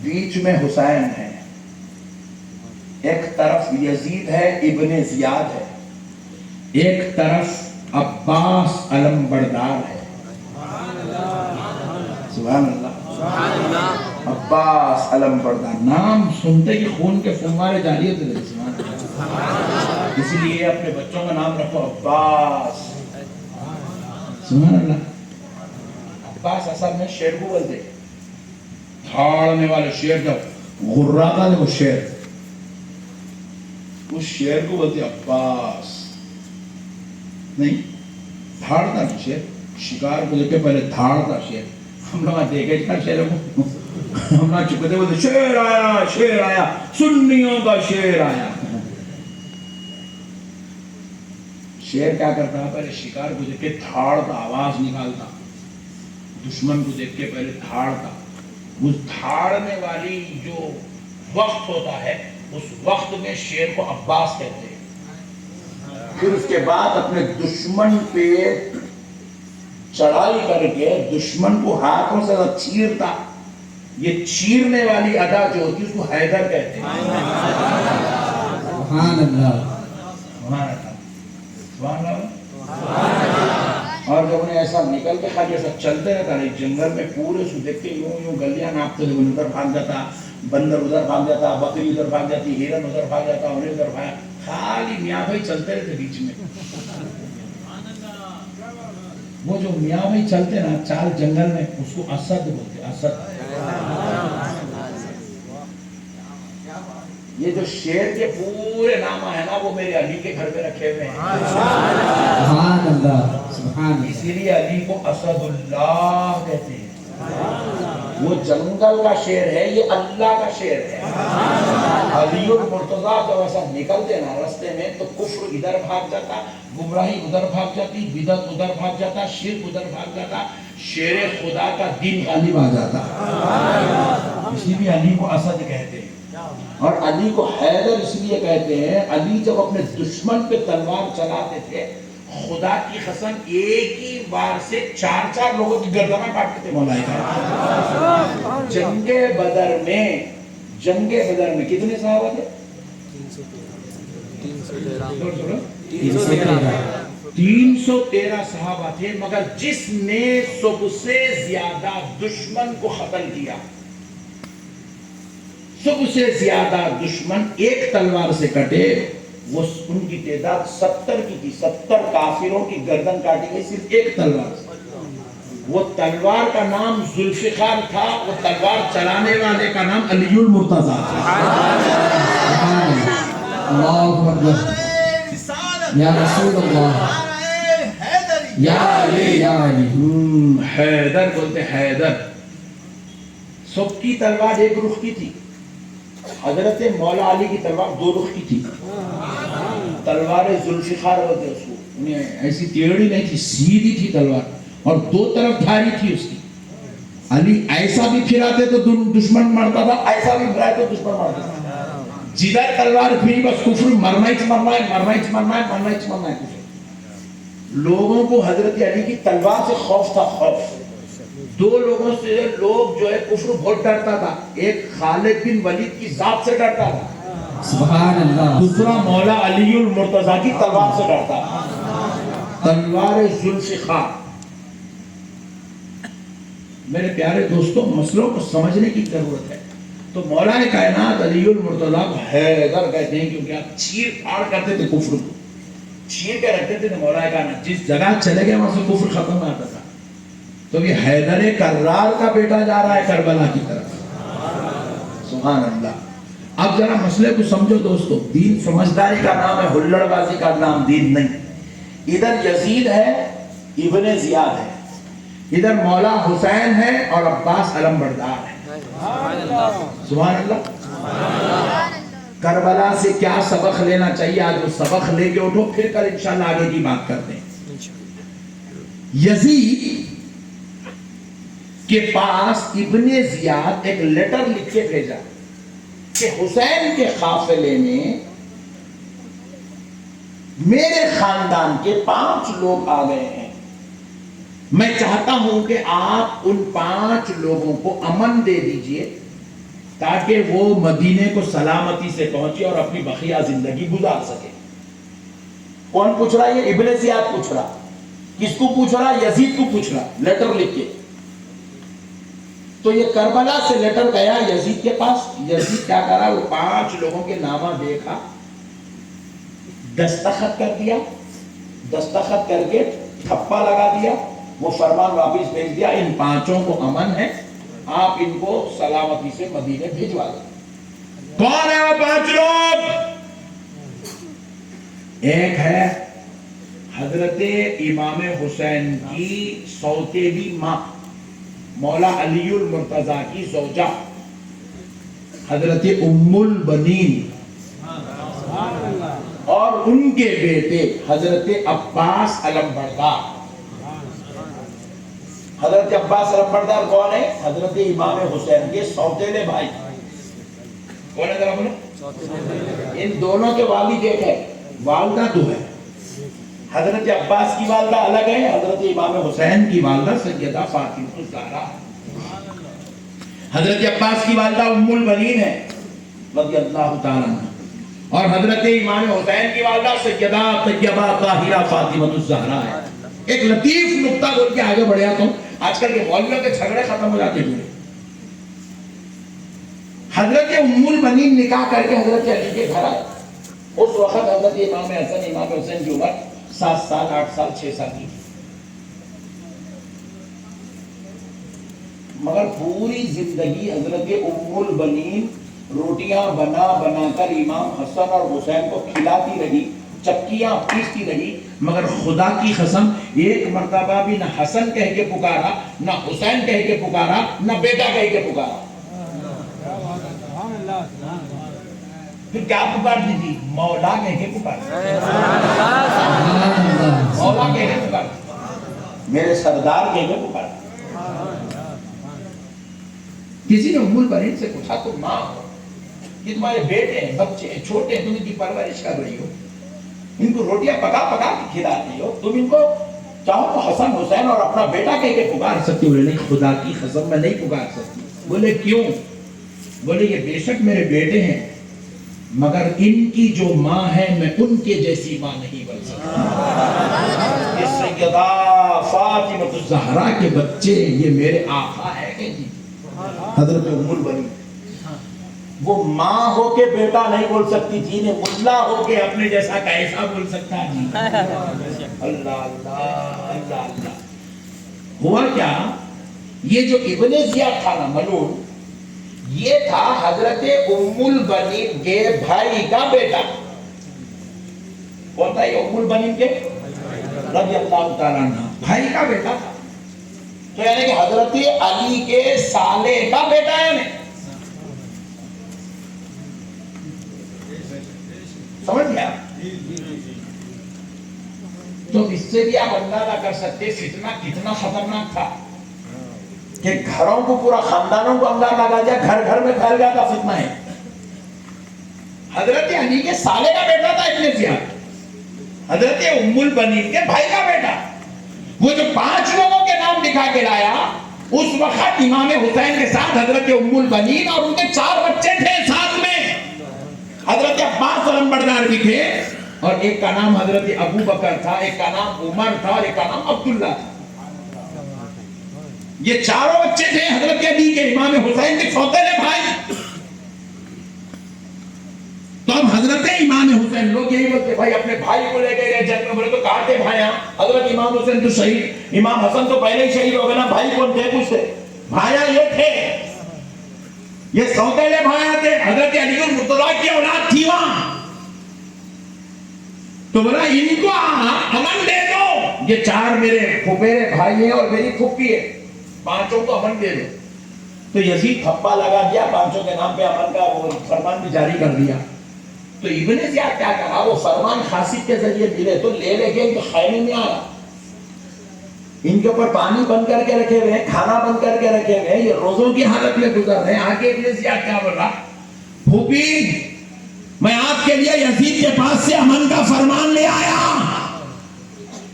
بیچ میں حسین ہے، ایک طرف یزید ہے ابن زیاد ہے، ایک طرف عباس علم بردار ہے. سبحان اللہ. عباس علم بردار نام سنتے ہی خون کے فنوارے جاری ہوتے تھے. سبحان اللہ. اسی لیے اپنے بچوں کا نام رکھو عباس. سبحان اللہ. عباس اصل میں شیر کو بولتے، دھاڑنے والے شیر، جب غراتا ہے وہ شیر، اس شیر کو بولتے عباس. نہیں دھاڑتا نہیں شیر، شکار کو دیکھ کے پہلے دھاڑتا شیر. ہم لوگ دیکھے جا شیر کو، ہم لوگ چکتے بولتے شیر آیا، شیر آیا، سنیوں کا شیر آیا. شیر کیا کرتا ہے؟ پہلے شکار کو دیکھ کے دھاڑتا، آواز نکالتا، دشمن کو دیکھ کے پہلے دھاڑتا. اس دھاڑنے والی جو وقت ہوتا ہے اس وقت میں شیر کو عباس کہتے ہیں. پھر اس کے بعد اپنے دشمن پہ چڑھائی کر کے دشمن کو ہاتھوں سے چیرتا. یہ چیرنے والی ادا جو ہوتی ہے اس کو حیدر کہتے ہیں. سبحان اللہ. سبحان اللہ. سبحان اللہ. اور جب انہیں ایسا نکل کے خالی ایسا چلتے رہتا ہے جنگل میں، پورے سے دیکھ کے یوں گلیاں ناپتے تھے. ادھر بھاگ جاتا، بندر ادھر بھاگ جاتا، بکری ادھر بھاگ جاتی، ہرن ادھر بھاگ جاتا، انہیں ادھر بھاگ، خالی میاں بھائی چلتے رہتے بیچ میں. وہ جو میاں بھائی چلتے نا چال جنگل میں، اس کو اسد بولتے. اسد. یہ جو شیر کے پورے نام ہے نا وہ میرے علی کے گھر پہ رکھے ہوئے ہیں. سبحان اللہ. سبحان اللہ. اسی لیے علی کو اسد اللہ کہتے ہیں. وہ جنگل کا شیر ہے، یہ اللہ کا شیر ہے. علی المرتضیٰ جب ایسا نکلتے نا رستے میں تو کفر ادھر بھاگ جاتا، گمراہی ادھر بھاگ جاتی، بدعت ادھر بھاگ جاتا، شرک ادھر بھاگ جاتا، شیر خدا کا دین غالب آ جاتا. اسی لیے علی کو اسد کہتے ہیں. اور علی کو حیدر اس لیے کہتے ہیں، علی جب اپنے دشمن پہ تلوار چلاتے تھے خدا کی قسم ایک ہی بار سے 4 لوگوں کی گردنیں کاٹتے تھے. مولا جنگ بدر میں کتنے صحابہ تھے؟ 313 صحابہ تھے. مگر جس نے سب سے زیادہ دشمن کو ختم کیا، سب سے زیادہ دشمن ایک تلوار سے کٹے، وہ ان کی تعداد 70 کی تھی. 70 کافروں کی گردن کاٹی گئی صرف ایک تلوار سے. وہ تلوار کا نام ذوالفقار تھا، وہ تلوار چلانے والے کا نام علی المرتضیٰ تھا. اللہ اکبر. یا رسول اللہ، یا علی، یا علی. حیدر بولتے حیدر. سب کی تلوار ایک رخ کی تھی. حضرت مولا علی کی تلوار 2 رخ کی تھی. تلوار ذوالفقار ہوتے اس کو، انہیں ایسی ٹیڑھی نہیں تھی، سیدھی تھی تلوار اور 2 طرف دھاری تھی اس کی. علی ایسا بھی پھراتے تو دشمن مرتا تھا، ایسا بھی پھرائے تو دشمن مرتا تھا. جدھر تلوار پھری بس کفر مرنا ہی مرنا ہے، مرنا ہی مرنا ہے، مرنا ہی مرنا ہے کفر. لوگوں کو حضرت علی کی تلوار سے خوف تھا، خوف. 2 لوگوں سے لوگ جو ہے کفر بہت ڈرتا تھا. ایک خالد بن ولید کی ذات سے ڈرتا تھا، سبحان اللہ. دوسرا مولا علی المرتضیٰ کی تلوار سے ڈرتا تھا. تلوار ذوالفقار. میرے پیارے دوستوں، مسئلوں کو سمجھنے کی ضرورت ہے. تو مولا کائنات علی المرتضیٰ کو حیدر کہتے ہیں کیونکہ آپ چیر پھاڑ کرتے تھے، کفر کو چیر کے رکھتے تھے. مولا کائنات جس جگہ چلے گئے وہاں سے کفر ختم آتا تھا. تو یہ حیدر کرار کا بیٹا جا رہا ہے کربلا کی طرف. سبحان اللہ. اب ذرا مسئلے کو سمجھو دوستو. دین سمجھداری کا نام ہے، ہلڑ بازی کا نام دین نہیں. ادھر یزید ہے، ابن زیاد ہے، ادھر مولا حسین ہے اور عباس علم بردار ہے. سبحان اللہ. کربلا سے کیا سبق لینا چاہیے آج وہ سبق لے کے اٹھو، پھر کل انشاءاللہ آگے کی بات کرتے ہیں. یزید کے پاس ابن زیاد ایک لیٹر لکھ کے بھیجا کہ حسین کے قافلے میں میرے خاندان کے 5 لوگ آ گئے ہیں. میں چاہتا ہوں کہ آپ ان 5 لوگوں کو امن دے دیجئے تاکہ وہ مدینے کو سلامتی سے پہنچے اور اپنی بقیہ زندگی گزار سکے. کون پوچھ رہا؟ یہ ابن زیاد پوچھ رہا. کس کو پوچھ رہا؟ یزید کو پوچھ رہا، لیٹر لکھ کے. تو یہ کربلا سے لیٹر گیا یزید کے پاس. یزید کیا کرا؟ وہ 5 لوگوں کے نامہ دیکھا، دستخط کر دیا، دستخط کر کے تھپا لگا دیا، وہ فرمان واپس بھیج دیا. ان 5 کو امن ہے، آپ ان کو سلامتی سے مدینے بھیجوا دیں. کون ہے وہ 5 لوگ؟ ایک ہے حضرت امام حسین کی سوتیلی ماں، مولا علی المرتضیٰ کی زوجہ حضرت ام البنین، اور ان کے بیٹے حضرت عباس علمبردار. حضرت عباس علمبردار کون ہے؟ حضرت امام حسین کے سوتیلے بھائی. کون ہے ذرا بولو؟ ان دونوں کے والد ایک ہے، والدہ 2 ہے. حضرت عباس کی والدہ الگ ہے، حضرت امام حسین کی والدہ سیدہ فاطمہ الزہرا. حضرت عباس کی والدہ ام البنین ہے رضی اللہ تعالیٰ عنہ، اور حضرت امام حسین کی والدہ سیدہ طیبہ طاہرہ فاطمہ الزہرا ہے. ایک لطیف نقطہ بول کے آگے بڑھ جاتا ہوں، آج کل کے مولویوں کے جھگڑے ختم ہو جاتے ہیں. حضرت ام البنین نکاح کر کے حضرت علی کے گھر آئے. اس وقت حضرت امام حسن امام حسین کی عمر 7 سال 8 سال 6 سال کی، مگر پوری زندگی حضرت ام البنین روٹیاں بنا بنا کر امام حسن اور حسین کو کھلاتی رہی، چکیاں پیستی رہی. مگر خدا کی قسم ایک مرتبہ بھی نہ حسن کہہ کے پکارا، نہ حسین کہہ کے پکارا، نہ بیٹا کہہ کے پکارا. پھر کیا پکارتی تھی؟ مولا کہہ کے پکارتی، مولا کہہ کے پکارتی، میرے سردار کہہ کے پکارتی. کسی نے ام البنین سے پوچھا تم ماں ہو، یہ تمہارے بیٹے ہیں، بچے ہیں، چھوٹے ہیں، تم ان کی پرورش کر رہی ہو، ان کو روٹیاں پکا پکا کے کھلاتی ہو، تم ان کو چاہو تو حسن حسین اور اپنا بیٹا کہہ کے پکار سکتی ہو. بولے نہیں، خدا کی قسم میں نہیں پکار سکتی. بولے کیوں؟ بولے یہ بے شک میرے بیٹے ہیں، مگر ان کی جو ماں ہے میں ان کے جیسی ماں نہیں بن سکتا. یہ سیدہ فاطمہ الزہرا کے بچے، یہ میرے آقا ہے کہ جی حضرت ام البنین. وہ ماں ہو کے بیٹا نہیں بول سکتی تھی، نے ملا ہو کے اپنے جیسا کیسا بول سکتا جی. اللہ اللہ اللہ اللہ. ہوا کیا؟ یہ جو ابن زیاد تھا نا ملعون، یہ تھا حضرت ام البنین کے بھائی کا بیٹا. کون تھا یہ؟ ام البنین کے رضی اللہ تعالیٰ عنہ بھائی کا بیٹا تھا. تو یعنی کہ حضرت علی کے سالے کا بیٹا ہے. سمجھ گیا؟ تو اس سے بھی آپ اندازہ کر سکتے فتنہ کتنا خطرناک تھا کہ گھروں کو، پورا خاندانوں کو انگار لگا دیا، گھر گھر میں پھیل گیا تھا فتنہ ہے. حضرت علی کے سالے کا بیٹا تھا ابن زیاد، حضرت ام البنین کے بھائی کا بیٹا. وہ جو 5 لوگوں کے نام دکھا کے لایا، اس وقت امام حسین کے ساتھ حضرت ام البنین اور ان کے 4 بچے تھے ساتھ میں. حضرت عباس علمبردار بھی تھے، اور ایک کا نام حضرت ابو بکر تھا، ایک کا نام عمر تھا، اور ایک کا نام عبداللہ تھا. یہ 4 بچے تھے حضرت علی کے، امام حسین کے سوتیلے بھائی. تو اب حضرت امام حسین، لوگ یہی بولتے بھائی اپنے بھائی کو لے کے گئے جنگ میں. بولے تو کہاں تھے بھائی؟ حضرت امام حسین تو شہید، امام حسن تو پہلے ہی شہید ہو گئے نا. بھائی کون تھے؟ پوچھتے. بھایا یہ تھے، یہ سوتیلے بھائی تھے. حضرت علی المرتضیٰ کی اولاد تھی وہاں. تو بولا ان کو امن دے دو، یہ 4 میرے پھپھیرے بھائی ہیں اور میری پھپھی ہے، 5 کو امن دے دو. تو یزید تھپا لگا دیا، 5 کے نام پہ امن کا وہ فرمان بھی جاری کر دیا. تو ابن زیاد کیا کہا؟ وہ فرمان خاصیت کے ذریعے ملے تو لے لے کے ان کے خیمے میں آیا. ان کے اوپر پانی بند کر کے رکھے ہوئے ہیں، کھانا بند کر کے رکھے ہوئے ہیں، یہ روزوں کی حالت میں گزر رہے ہیں. آگے ابن زیاد کیا بول رہا؟ پھوپھی میں آپ کے لیے یزید کے پاس سے امن کا فرمان لے آیا،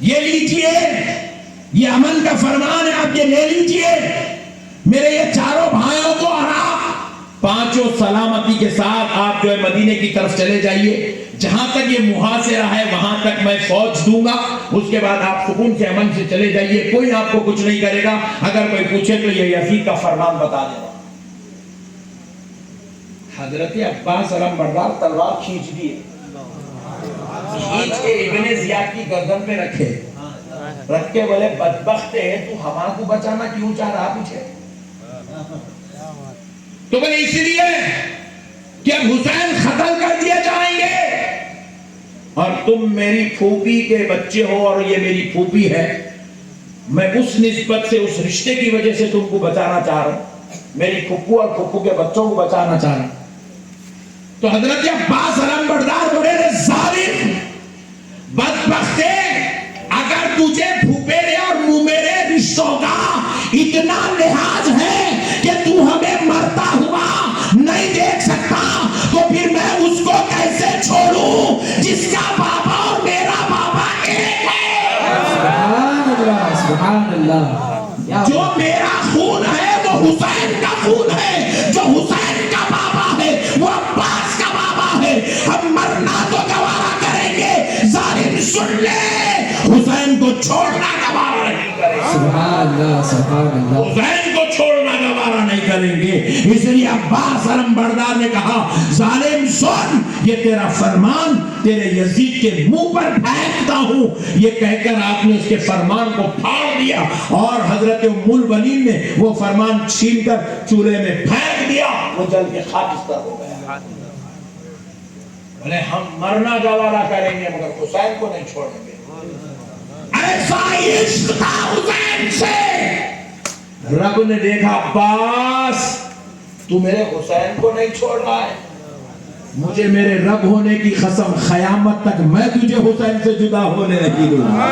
یہ لیجئے، یہ امن کا فرمان ہے، آپ یہ لے لیجئے. میرے یہ 4 بھائیوں کو اور آپ پانچوں سلامتی کے ساتھ آپ جو ہے مدینے کی طرف چلے جائیے، جہاں تک یہ محاصرہ ہے وہاں تک میں فوج دوں گا، اس کے بعد آپ سکون سے امن سے چلے جائیے، کوئی آپ کو کچھ نہیں کرے گا، اگر کوئی پوچھے تو یہ یزید کا فرمان بتا دے گا۔ حضرت عباس علمبردار تلوار کھینچ دیے، کھینچ کے ابن زیاد کی گردن پہ رکھے، رکھ کے بولے بدبخت ہے تو ہما کو بچانا کیوں چاہ رہا پیچھے؟ تو بولے اس لیے کہ اب حسین قتل کر دیے جائیں گے اور تم میری پھوپھی کے بچے ہو اور یہ میری پھوپھی ہے، میں اس نسبت سے اس رشتے کی وجہ سے تم کو بچانا چاہ رہا ہوں، میری پھپھو اور پھپھو کے بچوں کو بچانا چاہ رہا ہوں۔ تو حضرت عباس علمبردار بولے ظالم بدبختے، اگر تجھے پھوپھیرے اور مومیرے رشتوں کا اتنا لحاظ ہے کہ تو ہمیں مرتا ہوا نہیں دیکھ سکتا تو پھر میں اس کو کیسے چھوڑوں جس کا بابا اور میرا بابا ایک ہے؟ سبحان اللہ، سبحان اللہ۔ جو میرا خون ہے وہ حسین کا خون ہے، جو حسین کا بابا ہے وہ عباس کا بابا ہے، ہم مرنا تو گوارا کریں گے، ظالم سن لے حسین کو چھوڑنا گوارا نہیں کریں گے، سبحان اللہ، سبحان اللہ۔ حسین کو چھوڑنا گوارا نہیں کریں گے۔ اس لیے عباس علمبردار نے کہا ظالم سن، یہ تیرا فرمان تیرے یزید کے منہ پر پھینکتا ہوں، یہ کہہ کر آپ نے اس کے فرمان کو پھاڑ دیا اور حضرت ام البنین نے وہ فرمان چھین کر چولہے میں پھینک دیا، وہ جل کے خاکستر ہو گیا۔ بولے ہم مرنا گوارا کریں گے مگر حسین کو نہیں چھوڑیں گے۔ ایسا عشق تھا حسین سے، رب نے دیکھا عباس تو میرے حسین کو نہیں چھوڑ رہا ہے، مجھے میرے رب ہونے کی قسم قیامت تک میں تجھے حسین سے جدا ہونے نہیں دوں گا۔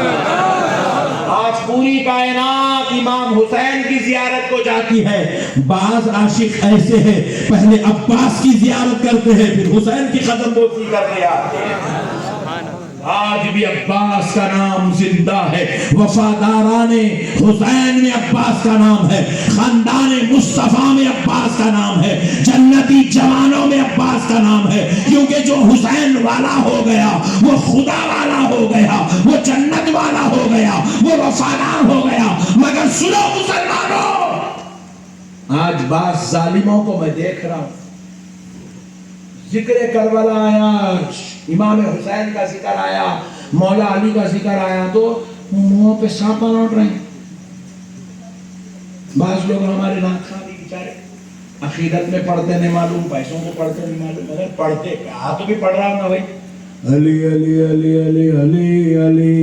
آج پوری کائنات امام حسین کی زیارت کو جاتی ہے، بعض عاشق ایسے ہیں پہلے عباس کی زیارت کرتے ہیں پھر حسین کی قدم بوسی کرتے آتے ہیں۔ آج بھی عباس کا نام زندہ ہے، وفاداران حسین میں عباس کا نام ہے، خاندان مصطفیٰ میں عباس کا نام ہے، جنتی جوانوں میں عباس کا نام ہے، کیونکہ جو حسین والا ہو گیا وہ خدا والا ہو گیا، وہ جنت والا ہو گیا، وہ وفادار ہو گیا۔ مگر سنو مسلمانوں، آج بعض ظالموں کو میں دیکھ رہا ہوں، ذکر کربلا آیا، امام حسین کا ذکر آیا، مولا علی کا ذکر آیا تو منہ پہ سانپا لوٹ رہے ہیں۔ بعض لوگ ہمارے نعت خواہ بھی بیچارے عقیدت میں پڑھتے نہیں معلوم، پیسوں کو پڑھتے نہیں معلوم، مگر پڑھتے کیا تو بھی پڑھ رہا ہوں نا بھائی، علی علی علی علی علی علی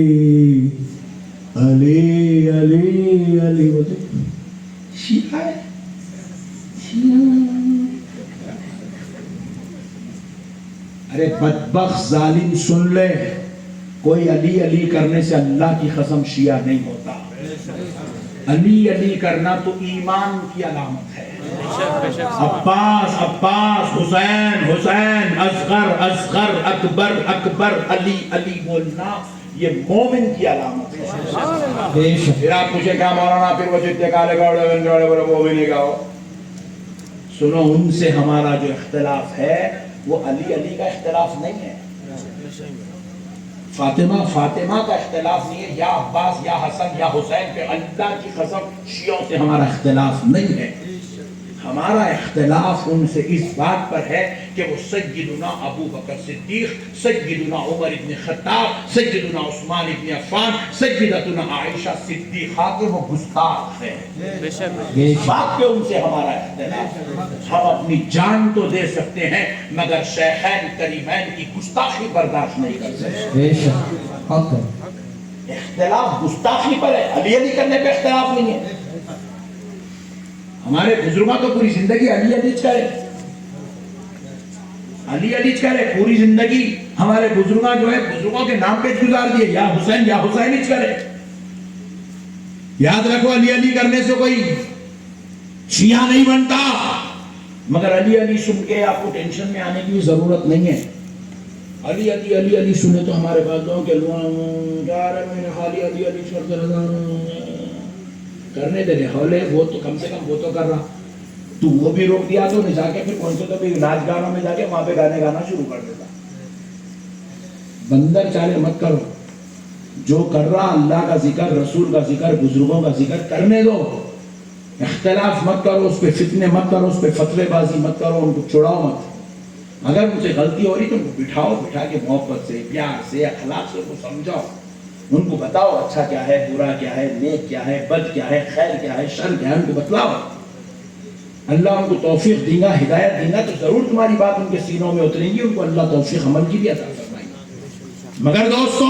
علی علی علی بولتے شیعہ ہے، ارے بدبخت ظالم سن لے، کوئی علی علی کرنے سے اللہ کی قسم شیعہ نہیں ہوتا۔ علی علی کرنا تو ایمان کی علامت ہے۔ عباس عباس، حسین حسین، اصغر اصغر، اکبر اکبر، علی علی بولنا یہ مومن کی علامت ہے۔ پھر آپ مجھے کہا مولانا پھر وہ جتنے کالے گاڑے گاڑے بولے وہ بھی نہیں کہو، سنو ان سے ہمارا جو اختلاف ہے وہ علی علی کا اختلاف نہیں ہے، فاطمہ فاطمہ کا اختلاف نہیں ہے، یا عباس یا حسن یا حسین پہ اللہ کی قسم شیعوں سے ہمارا اختلاف نہیں ہے۔ ہمارا اختلاف ان سے اس بات پر ہے کہ وہ سیدنا ابو بکر صدیق، سیدنا عمر ابن خطاب، سیدنا عثمان ابن عفان، سیدتنا عائشہ صدیقہ کے وہ گستاخ ہیں، اس بات پہ ان سے ہمارا اختلاف ہے۔ ہم اپنی جان تو دے سکتے ہیں مگر شیخین کریمین کی گستاخی برداشت نہیں کر سکتے۔ اختلاف گستاخی پر ہے، علی علی کرنے پہ اختلاف نہیں ہے۔ ہمارے بزرگوں تو پوری زندگی علی علی کرے، علی علی کرے پوری زندگی، ہمارے بزرگوں جو ہے بزرگوں کے نام پہ گزار دیے، یا حسین ہی کرے۔ یاد رکھو علی علی کرنے سے کوئی شیعہ نہیں بنتا، مگر علی علی سن کے آپ کو ٹینشن میں آنے کی ضرورت نہیں ہے۔ علی علی علی علی سنے تو ہمارے بعض لوگوں کے خالی علی علی کرتے رہنا، کرنے دے رہے حولے، وہ تو کم سے کم وہ تو کر رہا، تو وہ بھی روک دیا تو نہیں جا کے پھر کون سے تو بھی ناچ گانوں میں جا کے وہاں پہ گانے گانا شروع کر دیتا. بندر چالے مت کرو. جو کر رہا اللہ کا ذکر، رسول کا ذکر، بزرگوں کا ذکر کرنے دو. اختلاف مت کرو، اس پہ فتنے مت کرو، اس پہ فتوے بازی مت کرو، ان کو چھڑاؤ مت. اگر ان سے غلطی ہو رہی تو ان کو بٹھاؤ، بٹھا کے محبت سے، پیار سے، اخلاق سے ان کو سمجھاؤ. ان کو بتاؤ اچھا کیا ہے، برا کیا ہے، نیک کیا ہے، بد کیا ہے، خیر کیا ہے، شر کیا ہے، ان کو بتلاؤ. اللہ ان کو توفیق دے گا، ہدایت دے گا تو ضرور تمہاری بات ان کے سینوں میں اتریں گی. ان کو اللہ توفیق عمل کی بھی عطا فرمائے گا. مگر دوستو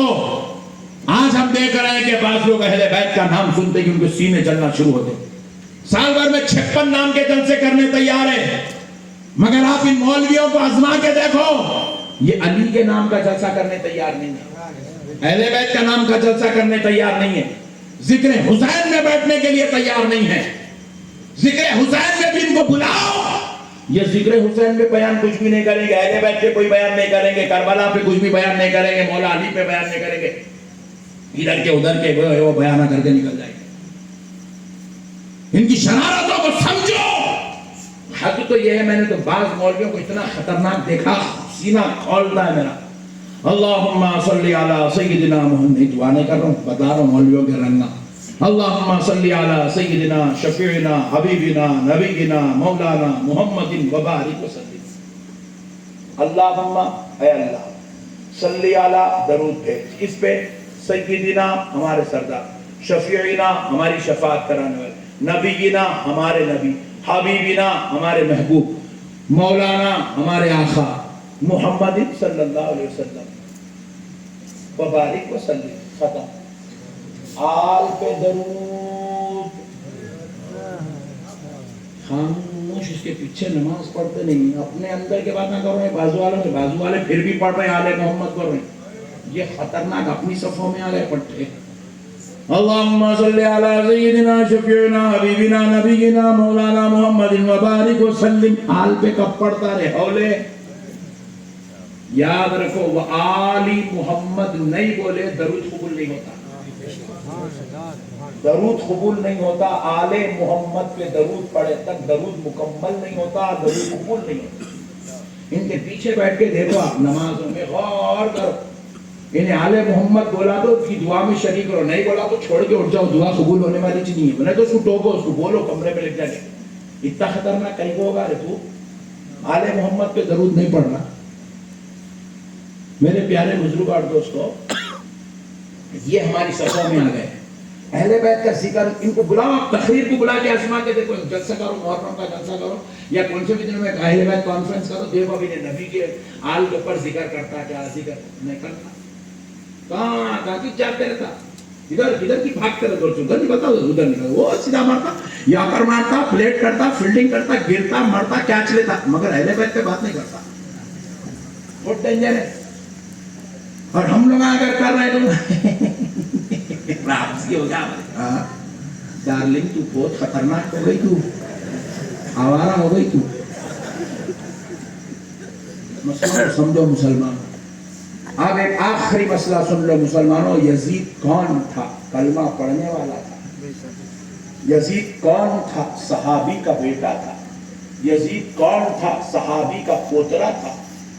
آج ہم دیکھ رہے ہیں کہ بعض لوگ اہل بیت کا نام سنتے کہ ان کے سینے جلنا شروع ہوتے. سال بھر میں 56 نام کے جلسے کرنے تیار ہیں، مگر آپ ان مولویوں کو آزما کے دیکھو، یہ علی کے نام کا جلسہ کرنے تیار نہیں ہے، اہل بیت کا نام کا جلسہ کرنے تیار نہیں ہے، ذکر حسین میں بیٹھنے کے لیے تیار نہیں ہے. ذکر حسین میں بھی ان کو بلاؤ. یہ ذکر حسین پہ بیان کچھ بھی نہیں کریں گے، اہل بیت پہ کوئی بیان نہیں کریں گے، کربلا پہ کچھ بھی بیان نہیں کریں گے، مولا علی پہ بیان نہیں کریں گے. ادھر کے ادھر کے وہ بیانہ کر کے نکل جائیں گے. ان کی شرارتوں کو سمجھو. حق تو یہ ہے، میں نے تو بعض مولویوں کو اتنا خطرناک دیکھا سینہ کھولتا ہے میرا. اللہم صلی علی سیدنا محمد، دعانے کر رہا ہوں، بتا رہا ہوں مولویوں کے رنگا. اللہم صلی علی سیدنا شفیعنا حبیبنا نبینا مولانا محمد وبارک وسلم. اللہم اے اللہ صلی علی، درود بھیج اس پہ، سیدنا ہمارے سردار، شفیعنا ہماری شفاعت کرانے والے، نبینا ہمارے نبی، حبیبنا ہمارے محبوب، مولانا ہمارے آقا محمد صلی اللہ علیہ وسلم وبارک وسلم. ختم. آل پہ درود. خاموش، اس کے پیچھے نماز پڑھتے نہیں، اپنے اندر کے بات نہ کر رہے ہیں، بازو والوں سے، بازو والے پھر بھی پڑھ رہے ہیں آل محمد پڑھ رہے ہیں. یہ خطرناک اپنی صفوں میں آ رہے پٹھے. اللہم صلی علی سیدنا شفیعنا حبیبنا نبینا مولانا محمد وبارک وسلم. آل پہ کب پڑھتا رہے اولے. یاد رکھو وہ آلی محمد نہیں بولے درود قبول نہیں ہوتا، درود قبول نہیں ہوتا. آل محمد پہ درود پڑھے تک درود مکمل نہیں ہوتا، درود قبول نہیں ہوتا. ان کے پیچھے بیٹھ کے دیکھو آپ نمازوں میں غور کرو. انہیں آل محمد بولا تو اس کی دعا میں شریک رہو، نہیں بولا تو چھوڑ کے اٹھ جاؤ، دعا قبول ہونے والی چیز نہیں ہے. نہیں تو اس کو ٹوکو، اس کو بولو کمرے میں لے جا کے. اتنا خطرناک کہیں کو ہوگا رے تو آل محمد پہ درود نہیں پڑھنا. میرے پیارے بزرگ اور دوستو، یہ ہماری صفوں میں آ گئے. اہل بیت کا ذکر، ان کو بلاؤ، آپ تقریر کو بلا کے آزما کے دیکھو، جلسہ کرو، محرم کا جلسہ کرو یا کون سے بھی دنوں میں اہل بیت کانفرنس کرو، دیکھو ابھی نبی کے آل کے اوپر ذکر کرتا کیا ذکر نہیں کرتا. کہاں کی چاہتے رہتا، ادھر کی بھاگتے رہتا، ادھر نہیں بتا ادھر نہیں، وہ سیدھا مارتا، یہاں پر مارتا، پلیٹ کرتا، فیلڈنگ کرتا، گرتا، مرتا، کیچ لیتا، مگر اہل بیت پہ بات نہیں کرتا. بہت ڈینجر ہے. اور ہم لوگ اگر کر رہے تو ہو گیا ڈارلنگ، تو بہت خطرناک ہو گئی، تو آوارہ ہو گئی. تو مسئلہ سمجھو مسلمان. اب ایک آخری مسئلہ سن لو مسلمانوں. یزید کون تھا؟ کلمہ پڑھنے والا تھا. یزید کون تھا؟ صحابی کا بیٹا تھا. یزید کون تھا؟ صحابی کا پوترا تھا.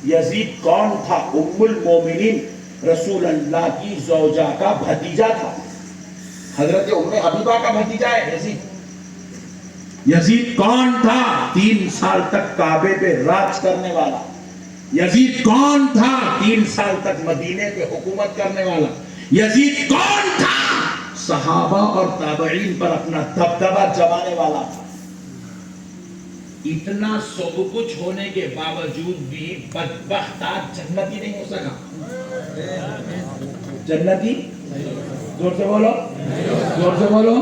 یزید کون تھا؟ ام المومنین رسول اللہ کی زوجہ کا بھتیجا تھا. حضرت ام حبیبہ کا بھتیجا ہے یزید. یزید کون تھا؟ 3 سال تک کعبے پہ راج کرنے والا. یزید کون تھا؟ 3 سال تک مدینے پہ حکومت کرنے والا. یزید کون تھا؟ صحابہ اور تابعین پر اپنا دبدبہ جمانے والا تھا. اتنا سب کچھ ہونے کے باوجود بھی بدبخت آج جنتی نہیں ہو سکا. جنتی زور سے بولو، زور سے بولو.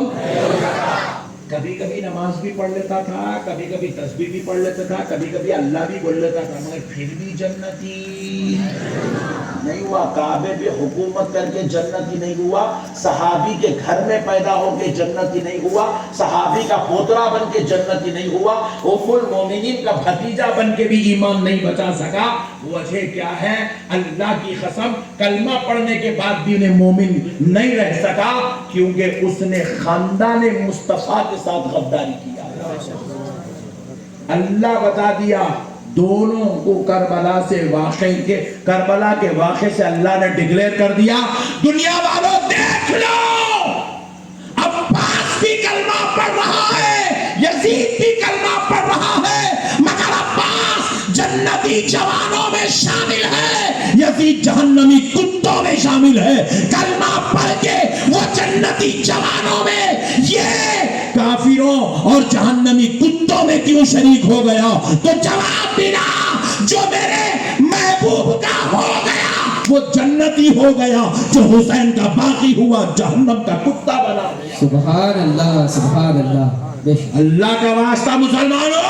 کبھی کبھی نماز بھی پڑھ لیتا تھا، کبھی کبھی تسبیح بھی پڑھ لیتا تھا، کبھی کبھی اللہ بھی بول لیتا تھا، مگر پھر بھی جنتی نہیں ہوا. کعبے پہ حکومت کر کے جنتی نہیں ہوا. صحابی کے گھر میں پیدا ہو کے جنتی نہیں ہوا. صحابی کا پوترا بن کے جنتی نہیں ہوا. ام المومنین کا بھتیجا بن کے بھی ایمان نہیں بچا سکا. وجہ کیا ہے؟ اللہ کی قسم کلمہ پڑھنے کے بعد بھی انہیں مومن نہیں رہ سکا، کیونکہ اس نے خاندان مصطفیٰ کے ساتھ غداری کیا. اللہ بتا دیا دونوں کو کربلا کے واقعے سے اللہ نے ڈکلیئر کر دیا دنیا والوں دیکھ لو عباس بھی کلمہ پڑھ رہا ہے یزید بھی کلمہ پڑھ رہا ہے مگر عباس جنتی جوانوں میں شامل ہے یزید جہنمی کتوں میں شامل ہے کلمہ پڑھ کے وہ جنتی جوانوں میں یہ کافروں اور جہنمی کتوں میں کیوں شریک ہو گیا تو جواب دینا جو میرے محبوب کا ہو گیا وہ جنتی ہو گیا جو حسین کا باقی ہوا جہنم کا کتا بنا گیا سبحان اللہ سبحان اللہ اللہ کا واسطہ مسلمانوں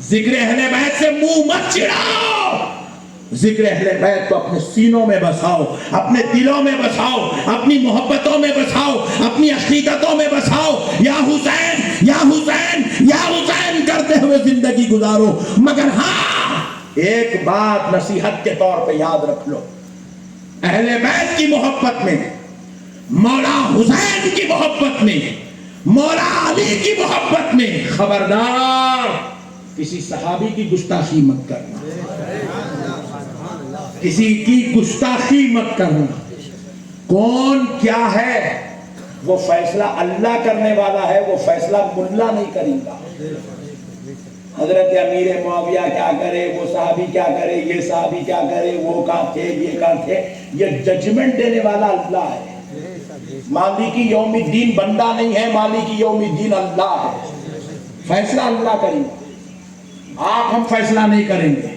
ذکر اہل بیت سے منہ مت چڑھاؤ ذکر اہل بیت کو اپنے سینوں میں بساؤ اپنے دلوں میں بساؤ اپنی محبتوں میں بساؤ اپنی عقیدتوں میں بساؤ یا حسین یا حسین یا حسین کرتے ہوئے زندگی گزارو مگر ہاں ایک بات نصیحت کے طور پہ یاد رکھ لو اہل بیت کی محبت میں مولا حسین کی محبت میں مولا علی کی محبت میں خبردار کسی صحابی کی گستاخی مت کرنا کسی کی گستاخی مت کرنا کون کیا ہے وہ فیصلہ اللہ کرنے والا ہے وہ فیصلہ ملا نہیں کرے گا حضرت امیر معاویہ کیا کرے وہ صحابی کیا کرے یہ صحابی کیا کرے وہ کہاں تھے یہ کہاں تھے یہ ججمنٹ دینے والا اللہ ہے مالکی یوم الدین بندہ نہیں ہے مالکی یوم الدین اللہ ہے فیصلہ اللہ کرے گا آپ ہم فیصلہ نہیں کریں گے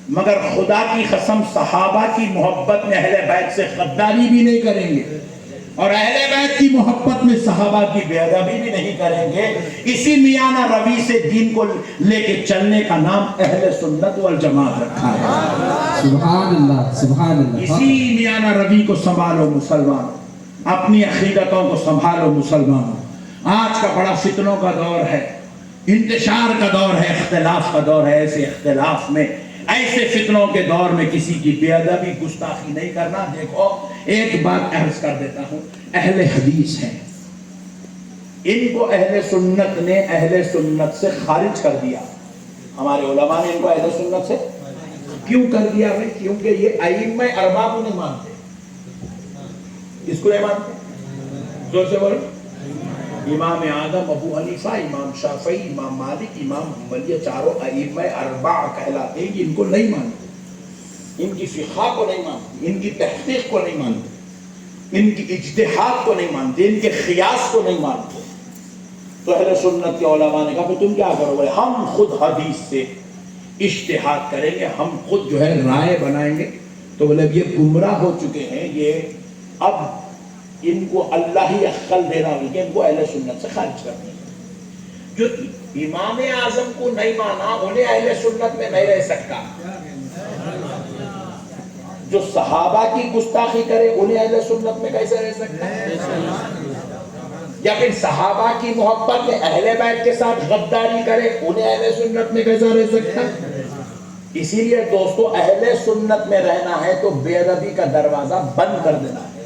مگر خدا کی قسم صحابہ کی محبت میں اہل بیت سے غداری بھی نہیں کریں گے اور اہل بیت کی محبت میں صحابہ کی بے ادبی بھی نہیں کریں گے اسی میانہ روی سے دین کو لے کے چلنے کا نام اہل سنت والجماعت رکھا ہے سبحان اللہ سبحان اللہ اسی میانہ روی کو سنبھالو مسلمانوں اپنی عقیدتوں کو سنبھالو مسلمانوں آج کا بڑا فتنوں کا دور ہے انتشار کا دور ہے اختلاف کا دور ہے ایسے اختلاف میں ایسے فتنوں کے دور میں کسی کی بے ادبی گستاخی نہیں کرنا دیکھو ایک بات عرض کر دیتا ہوں اہل حدیث ہیں ان کو اہل سنت نے اہل سنت سے خارج کر دیا ہمارے علماء نے ان کو اہل سنت سے کیوں کر دیا بھائی کیونکہ یہ ائمہ اربعہ کو نہیں مانتے اس کو نہیں مانتے زور سے بولو امام اعظم ابو حنیفہ امام شافعی امام مالک امام حنبل یہ چاروں ائمہ اربعہ کہلاتے ہیں ان کو نہیں مانتے ان کی فقہ کو نہیں مانتے ان کی تحقیق کو نہیں مانتے ان کی اجتہاد کو نہیں مانتے ان کے قیاس کو نہیں مانتے تو اہل سنت کے علماء نے کہا کہ تم کیا کرو گے ہم خود حدیث سے اجتہاد کریں گے ہم خود جو ہے رائے بنائیں گے تو بولے یہ گمراہ ہو چکے ہیں یہ اب ان کو اللہ ہی عقل دینا ہوگی کہ ان کو اہل سنت سے خارج کر دیں جو امام اعظم کو نہیں مانا انہیں اہل سنت میں نہیں رہ سکتا جو صحابہ کی گستاخی کرے انہیں اہل سنت میں کیسے رہ سکتا یا پھر صحابہ کی محبت میں اہل بیت کے ساتھ غداری کرے انہیں اہل سنت میں کیسا رہ سکتا اسی لیے دوستو اہل سنت میں رہنا ہے تو بے ادبی کا دروازہ بند کر دینا ہے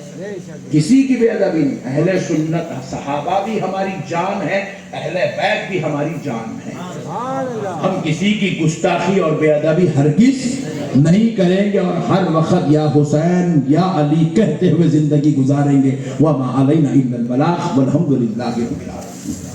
کسی کی بے ادبی نہیں اہل سنت صحابہ بھی ہماری جان ہے اہل بیت بھی ہماری جان ہے ہم کسی کی گستاخی اور بے ادبی ہرگز نہیں کریں گے اور ہر وقت یا حسین یا علی کہتے ہوئے زندگی گزاریں گے وما علینا الا البلاغ والحمد للہ رب العالمین